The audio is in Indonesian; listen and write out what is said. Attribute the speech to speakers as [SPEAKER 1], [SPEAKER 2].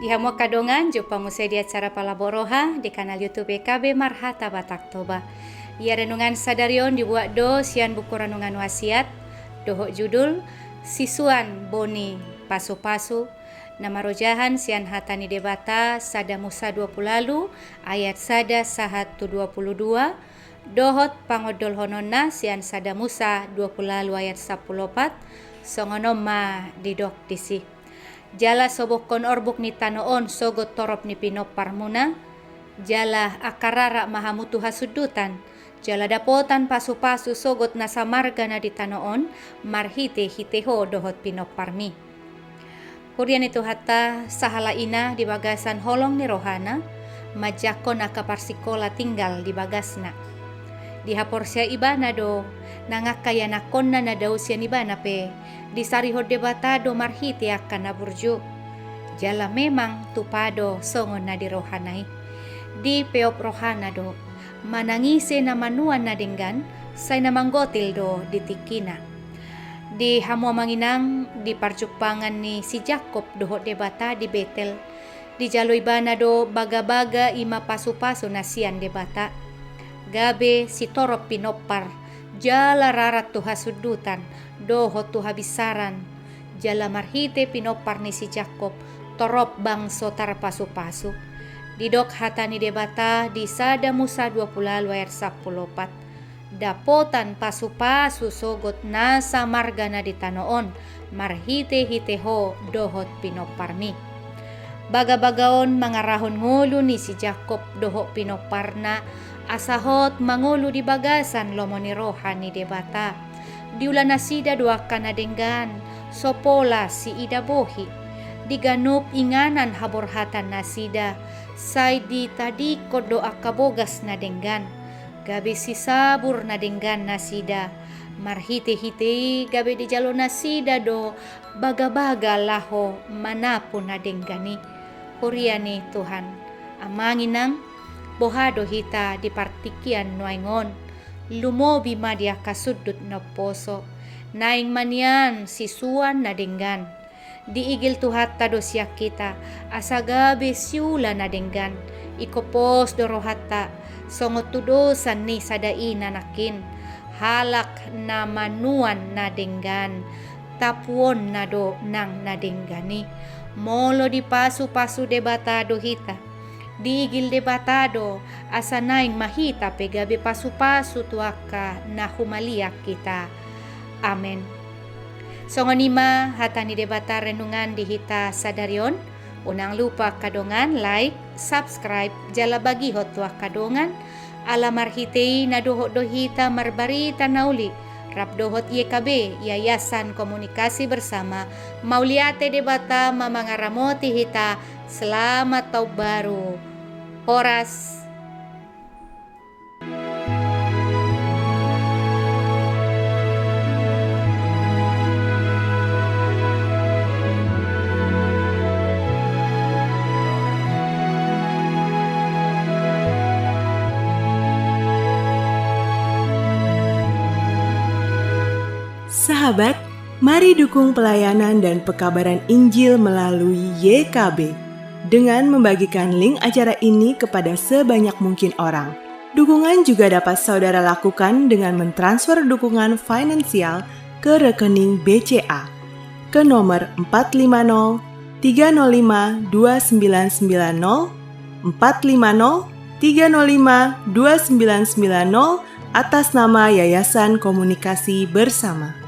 [SPEAKER 1] Dihamu kadongan jumpa musai di acara Palaboroha di kanal YouTube KB Marhata Batak Toba. Ya renungan sadarion dibuat do sian buku renungan wasiat dohok judul Sisuan Boni Pasu-pasu. Nama rojahan sian hatani debata sada Musa 20 lalu ayat sada sahat 22. Dohot pangodol hononna sian sada Musa 20 lalu ayat 14. Songonoma didok disi. Jala sobokon orbuk ni tanoon sogot torop ni pinopar muna. Jala akarara mahamutu hasudutan. Jala dapotan pasu-pasu sogot nasa marga na di tanoon marhite hiteho dohot pinopar mi. Hurian itu hatta sahala ina di bagasan holong ni rohana. Majako nakaparsikola tinggal di bagasna. Di haporsya ibana do nangakaya nakonna na dausya ibana pe di sarihod debata do marhiti akan naburju jala memang tupado songon na di rohanai di peop rohana do manangise na manuan na denggan say na manggotil do di tikina di hamu manginang di parjupangan ni si Jakob dohot debata di Betel di jalo ibana do baga-baga ima pasu-pasu nasian debata gabe si torop pinopar jala rarat tu hasudutan doho tu habisaran jala marhite pinopar ni si Jakob torop bangso tar pasu-pasu didok hatani debata di sada Musa 20 lalu ayat 14 dapotan pasu-pasu sogot nasa margana di tanoon marhite hiteho dohot pinopar mi baga-bagaon mangarahon ngulu ni si Jakob doho pinoparna asahot mangulu di bagasan lomoni rohani debata diulan nasida dua kanadenggan sopola si ida bohi diganup inganan haborhatan nasida say di tadi kodo akabogas nadenggan gabe si sabur nadenggan nasida marhite-hite gabe di jalo nasida do baga-baga laho manapun nadenggani huriani Tuhan amanginang bohado hita di partikian nuaingon lumobi madia kasudut na poso naing manian sisuan na denggan diigil tuhat tado siya kita asagabe siula na denggan ikopos dorohata songot tudosan ni sadaina nakin halak na manuan na denggan tapuon na do nang nadenggani molo di pasu-pasu debata do hita diigil debatado asa naing mahita pegabe pasu-pasu tuaka na humaliak kita. Amen. Songonima hatani debata renungan dihita sadarion. Unang lupa kadongan like, subscribe, jala bagi hot tuak kadongan. Ala marhitei na dohot dohita marbarita nauli. Rabdohot YKB, Yayasan Komunikasi Bersama, mauliate debata mamangaramoti hita. Selamat tahun baru. Horas.
[SPEAKER 2] Sahabat, mari dukung pelayanan dan pekabaran Injil melalui YKB dengan membagikan link acara ini kepada sebanyak mungkin orang. Dukungan juga dapat saudara lakukan dengan mentransfer dukungan finansial ke rekening BCA ke nomor 450 305 2990 450 305 2990 atas nama Yayasan Komunikasi Bersama.